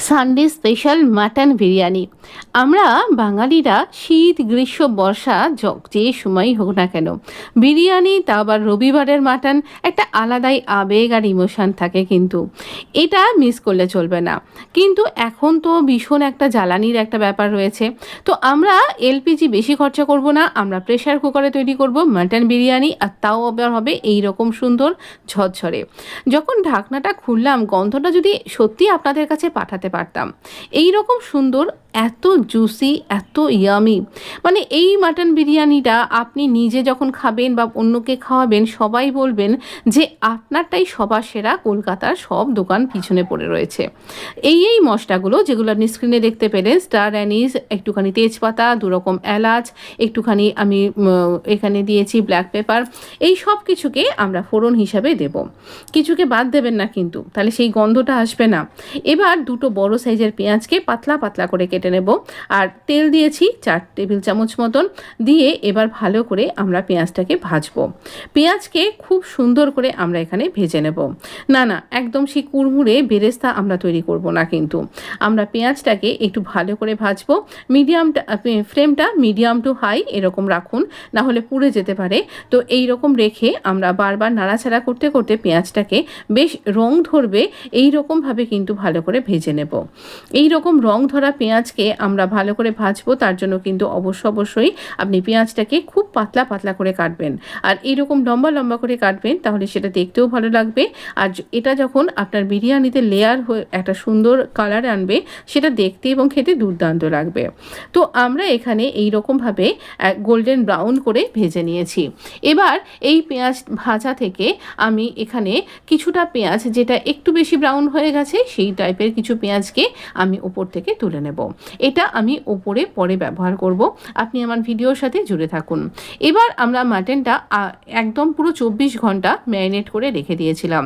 Sunday special mutton biryani. আমরা বাঙালিরা শীত গ্রীষ্ম বর্ষা যে সময়ই হোক না কেন, বিরিয়ানি তা আবার রবিবারের মাটন একটা আলাদাই আবেগ আর ইমোশন থাকে, কিন্তু এটা মিস করলে চলবে না। কিন্তু এখন তো ভীষণ একটা জ্বালানির একটা ব্যাপার রয়েছে, তো আমরা এলপিজি বেশি খরচা করব না, আমরা প্রেশার কুকারে তৈরি করব মাটন বিরিয়ানি, আর তাও আবার হবে এই রকম সুন্দর ঝরঝরে। যখন ঢাকনাটা খুললাম, গন্ধটা যদি সত্যি আপনাদের কাছে পাঠাতে পারতাম, এই রকম সুন্দর, এত জুসি, এত ইয়ামি, মানে এই মাটন বিরিয়ানিটা আপনি নিজে যখন খাবেন বা অন্যকে খাওয়াবেন, সবাই বলবেন যে আপনারটাই সবার সেরা, কলকাতার সব দোকান পিছনে পড়ে রয়েছে। এই মশলাগুলো যেগুলো আপনি স্ক্রিনে দেখতে পেলেন, স্টার অ্যানিস, একটুখানি তেজপাতা, দুরকম এলাচ, একটুখানি আমি এখানে দিয়েছি ব্ল্যাক পেপার, এই সব কিছুকে আমরা ফোড়ন হিসাবে দেব। কিছুকে বাদ দেবেন না কিন্তু, তাহলে সেই গন্ধটা আসবে না। এবার দুটো বড় সাইজের পেঁয়াজকে পাতলা পাতলা করে কেটে নেব, আর তেল দিয়েছি 4 টেবিল চামচ মতন, দিয়ে এবার ভালো করে আমরা পেঁয়াজটাকে ভাজবো। পেঁয়াজকে খুব সুন্দর করে আমরা এখানে ভেজে নেব। না একদম সেই কুড়মুড়ে বেরেস্তা আমরা তৈরি করব না, কিন্তু আমরা পেঁয়াজটাকে একটু ভালো করে ভাজবো। ফ্লেমটা মিডিয়াম টু হাই এরকম রাখুন, না হলে পুড়ে যেতে পারে। তো এই রকম রেখে আমরা বারবার নাড়াচাড়া করতে করতে পেঁয়াজটাকে বেশ রং ধরবে এই রকমভাবে কিন্তু ভালো করে ভেজে নেব। এই রকম রং ধরা পেঁয়াজকে আমরা ভালো করে ভাজবো, তার জন্য কিন্তু অবশ্যই আপনি পেঁয়াজটাকে খুব পাতলা পাতলা করে কাটবেন, আর এইরকম লম্বা লম্বা করে কাটবেন, তাহলে সেটা দেখতেও ভালো লাগবে। আর এটা যখন আপনার বিরিয়ানিতে লেয়ার হয়ে একটা সুন্দর কালার আনবে, সেটা দেখতে এবং খেতে দুর্দান্ত লাগবে। তো আমরা এখানে এই রকমভাবে গোল্ডেন ব্রাউন করে ভেজে নিয়েছি। এবার এই পেঁয়াজ ভাজা থেকে আমি এখানে কিছুটা পেঁয়াজ, যেটা একটু বেশি ব্রাউন হয়ে গেছে, সেই টাইপের কিছু পেঁয়াজকে আমি ওপর থেকে তুলে নেব। এটা আমি ওপরে পরে ব্যবহার করব, আপনি আমার ভিডিওর সাথে জুড়ে থাকুন। এবার আমরা মাটনটা একদম পুরো 24 ঘন্টা ম্যারিনেট করে রেখে দিয়েছিলাম।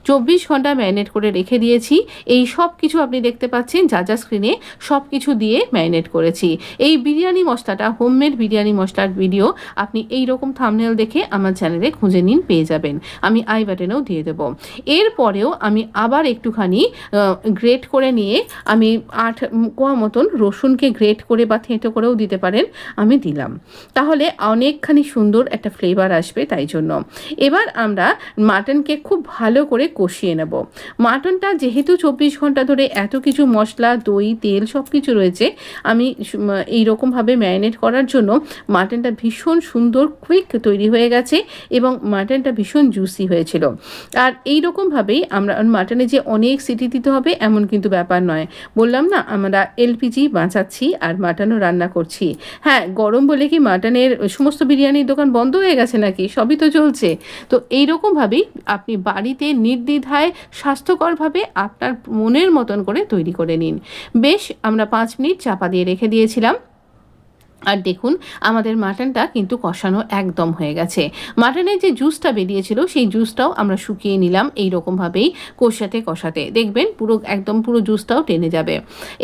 24 ঘন্টা ম্যারিনেট করে রেখে দিয়েছি। এই সব কিছু আপনি দেখতে পাচ্ছেন, যা স্ক্রিনে সব কিছু দিয়ে ম্যারিনেট করেছি। এই বিরিয়ানি মশলাটা, হোমমেড বিরিয়ানি মশলার ভিডিও আপনি এই রকম থাম্বনেল দেখে আমার চ্যানেলে খুঁজে নিন, পেয়ে যাবেন। আমি আই বাটনেও দিয়ে দেবো। এরপরেও আমি আবার একটুখানি গ্রেট করে নিয়ে আমি 8 কোয়া মতন রসুনকে গ্রেট করে বা থেঁতো করেও দিতে পারেন, আমি দিলাম। তাহলে অনেকখানি সুন্দর একটা ফ্লেভার আসবে, তাই জন্য। এবার আমরা মাটনকে খুব ভালো করে কষিয়ে নেব। মাটনটা যেহেতু 24 ঘন্টা ধরে এত কিছু মশলা, দই, তেল সব কিছু রয়েছে, আমি এইরকমভাবে ম্যারিনেট করার জন্য মাটনটা ভীষণ সুন্দর কুইক তৈরি হয়ে গেছে, এবং মাটনটা ভীষণ জুসি হয়েছিল। আর এইরকমভাবেই আমরা মাটনে যে অনেক সিটি দিতে হবে এমন কিন্তু ব্যাপার নয়। বললাম না, আমরা এলপিজি বাঁচাচ্ছি আর মাটনও রান্না করছি। হ্যাঁ, গরম বলে কি মাটনের সমস্ত বিরিয়ানির দোকান বন্ধ হয়ে গেছে নাকি? সবই তো চলছে। তো এইরকমভাবেই আপনি বাড়িতে নির্দ্বিধায় স্বাস্থ্যকরভাবে আপনার মনের মতন করে তৈরি করে নিন। বেশ, আমরা 5 মিনিট চাপা দিয়ে রেখে দিয়েছিলাম। আর দেখুন, আমাদের মাটনটা কিন্তু কষানো একদম হয়ে গেছে। মাটনের যে জুসটা বেরিয়েছিল, সেই জুসটাও আমরা শুকিয়ে নিলাম এই রকমভাবেই কষাতে দেখবেন পুরো জুসটাও টেনে যাবে।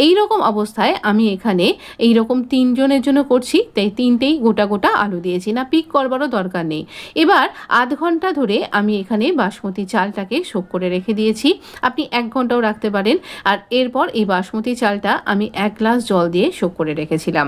এই রকম অবস্থায় আমি এখানে এই রকম 3 জনের জন্য করছি, তাই 3টেই গোটা আলু দিয়েছি, না পিক করবারও দরকার নেই। এবার আধ ঘন্টা ধরে আমি এখানে বাসমতি চালটাকে সোক করে রেখে দিয়েছি। আপনি 1 ঘন্টাও রাখতে পারেন। আর এরপর এই বাসমতি চালটা আমি 1 গ্লাস জল দিয়ে সোক করে রেখেছিলাম।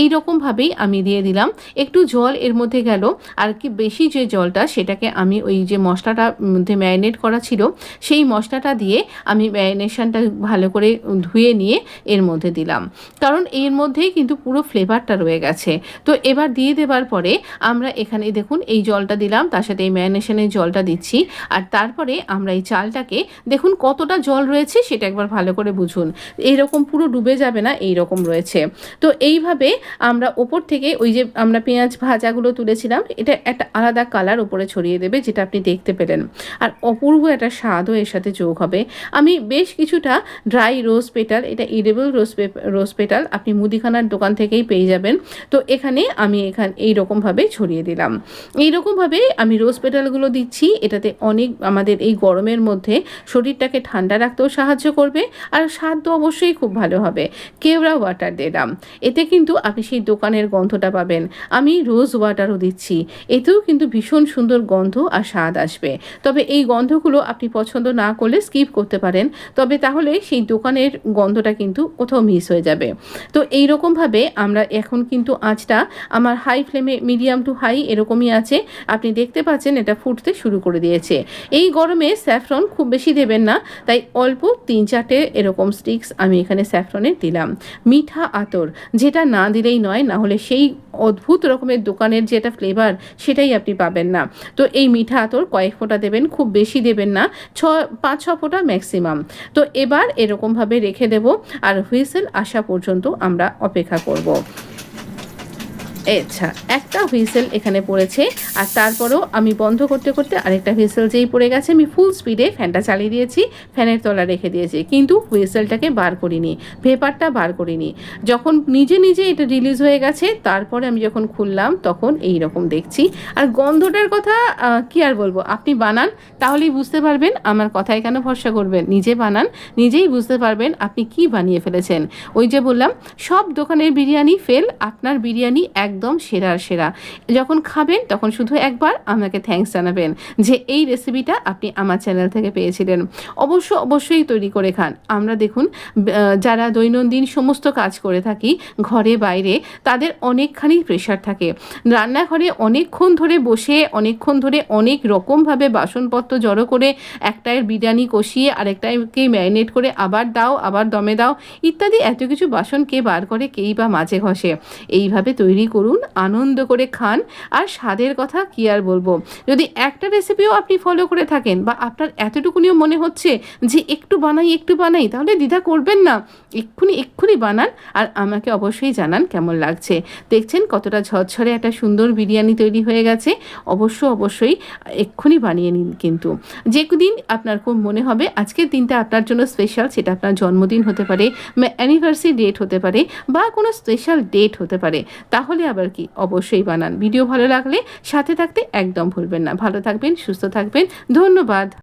এই রকমভাবেই আমি দিয়ে দিলাম। একটু জল এর মধ্যে গেল, আর কি বেশি যে জলটা, সেটাকে আমি ওই যে মশলাটা মধ্যে ম্যারিনেট করা ছিল, সেই মশলাটা দিয়ে আমি ম্যারিনেশনটা ভালো করে ধুয়ে নিয়ে এর মধ্যে দিলাম, কারণ এর মধ্যেই কিন্তু পুরো ফ্লেভারটা রয়ে গেছে। তো এবার দিয়ে দেওয়ার পরে আমরা এখানে দেখুন এই জলটা দিলাম, তার সাথে এই ম্যারিনেশনের জলটা দিচ্ছি, আর তারপরে আমরা এই চালটাকে দেখুন কতটা জল রয়েছে সেটা একবার ভালো করে বুঝুন। এইরকম পুরো ডুবে যাবে না, এই রকম রয়েছে। তো এইভাবে আমরা ওপর থেকে ওই যে আমরা পেঁয়াজ ভাজাগুলো তুলেছিলাম, এটা একটা আলাদা কালার উপরে ছড়িয়ে দেবে, যেটা আপনি দেখতে পেলেন। আর অপূর্ব একটা স্বাদও এর সাথে যোগ হবে। আমি বেশ কিছুটা ড্রাই রোজ পেটাল, এটা ইডেবল রোজ পেটাল আপনি মুদিখানার দোকান থেকেই পেয়ে যাবেন। তো এখানে আমি এইরকমভাবে ছড়িয়ে দিলাম। এইরকমভাবে আমি রোজ পেটালগুলো দিচ্ছি। এটাতে অনেক আমাদের এই গরমের মধ্যে শরীরটাকে ঠান্ডা রাখতেও সাহায্য করবে, আর স্বাদ তো অবশ্যই খুব ভালো হবে। কেওড়া ওয়াটার দিলাম, এতে কিন্তু আপনি সেই দোকানের গন্ধটা পাবেন। আমি রোজ ওয়াটারও দিচ্ছি, এতেও কিন্তু ভীষণ সুন্দর গন্ধ আর স্বাদ আসবে। তবে এই গন্ধগুলো আপনি পছন্দ না করলে স্কিপ করতে পারেন, তবে তাহলে সেই দোকানের গন্ধটা কিন্তু কোথাও মিস হয়ে যাবে। তো এই রকমভাবে আমরা এখন কিন্তু আঁচটা আমার হাই ফ্লেমে, মিডিয়াম টু হাই এরকমই আছে। আপনি দেখতে পাচ্ছেন এটা ফুটতে শুরু করে দিয়েছে। এই গরমে স্যাফরন খুব বেশি দেবেন না, তাই অল্প 3-4টে এরকম স্টিক্স আমি এখানে স্যাফরনের দিলাম। মিঠা আতর যেটা না দিলেই নয়, না হলে সেই অদ্ভুত রকমের দোকানের যে একটা ফ্লেভার সেটাই আপনি পাবেন না। তো এই মিঠা আতর কয়েক ফোঁটা দেবেন, খুব বেশি দেবেন না, 5-6 ফোঁটা ম্যাক্সিমাম। তো এবার এরকমভাবে রেখে দেব আর হুইসেল আসা পর্যন্ত আমরা অপেক্ষা করব। আচ্ছা, একটা হুইসেল এখানে পড়েছে, আর তারপরেও আমি বন্ধ করতে করতে আরেকটা হুইসেল যেই পড়ে গেছে আমি ফুল স্পিডে ফ্যানটা চালিয়ে দিয়েছি, ফ্যানের তলা রেখে দিয়েছি, কিন্তু হুইসেলটাকে বার করিনি, ভেপারটা বার করিনি। যখন নিজে নিজে এটা রিলিজ হয়ে গেছে তারপরে আমি যখন খুললাম তখন এই রকম দেখছি। আর গন্ধটার কথা কি আর বলবো, আপনি বানান তাহলেই বুঝতে পারবেন, আমার কথায় কেন ভরসা করবেন, নিজে বানান নিজেই বুঝতে পারবেন আপনি কি বানিয়ে ফেলেছেন। ওই যে বললাম সব দোকানের বিরিয়ানি ফেল, আপনার বিরিয়ানি একদম সেরার সেরা। যখন খাবেন তখন শুধু একবার আমাকে থ্যাঙ্কস জানাবেন যে এই রেসিপিটা আপনি আমার চ্যানেল থেকে পেয়েছিলেন। অবশ্যই তৈরি করে খান। আমরা দেখুন যারা দৈনন্দিন সমস্ত কাজ করে থাকি ঘরে বাইরে, তাদের অনেকখানি প্রেশার থাকে। রান্নাঘরে অনেকক্ষণ ধরে বসে, অনেকক্ষণ ধরে অনেক রকমভাবে বাসনপত্র জড়ো করে একটায় বিরিয়ানি কষিয়ে আরেকটাকে ম্যারিনেট করে আবার দাও, আবার দমে দাও ইত্যাদি এত কিছু বাসন কে বার করে, কেই বা মাঝে ঘষে। এইভাবে তৈরি করুন, আনন্দ করে খান, আর স্বাদের কথা কি আর বলবো। যদি একটা রেসিপিও আপনি ফলো করে থাকেন বা আপনার এতটুকুনিও মনে হচ্ছে যে একটু বানাই, তাহলে দ্বিধা করবেন না, এক্ষুনি বানান আর আমাকে অবশ্যই জানান কেমন লাগছে। দেখছেন কতটা ঝরঝরে একটা সুন্দর বিরিয়ানি তৈরি হয়ে গেছে। অবশ্যই এক্ষুনি বানিয়ে নিন। কিন্তু যে দিন আপনার খুব মনে হবে আজকের দিনটা আপনার জন্য স্পেশাল, সেটা আপনার জন্মদিন হতে পারে, অ্যানিভার্সারি ডেট হতে পারে, বা কোনো স্পেশাল ডেট হতে পারে, তাহলে আবার কি, অবশ্যই বানান। ভিডিও ভালো লাগলে সাথে থাকতে একদম ভুলবেন না। ভালো থাকবেন, সুস্থ থাকবেন, ধন্যবাদ।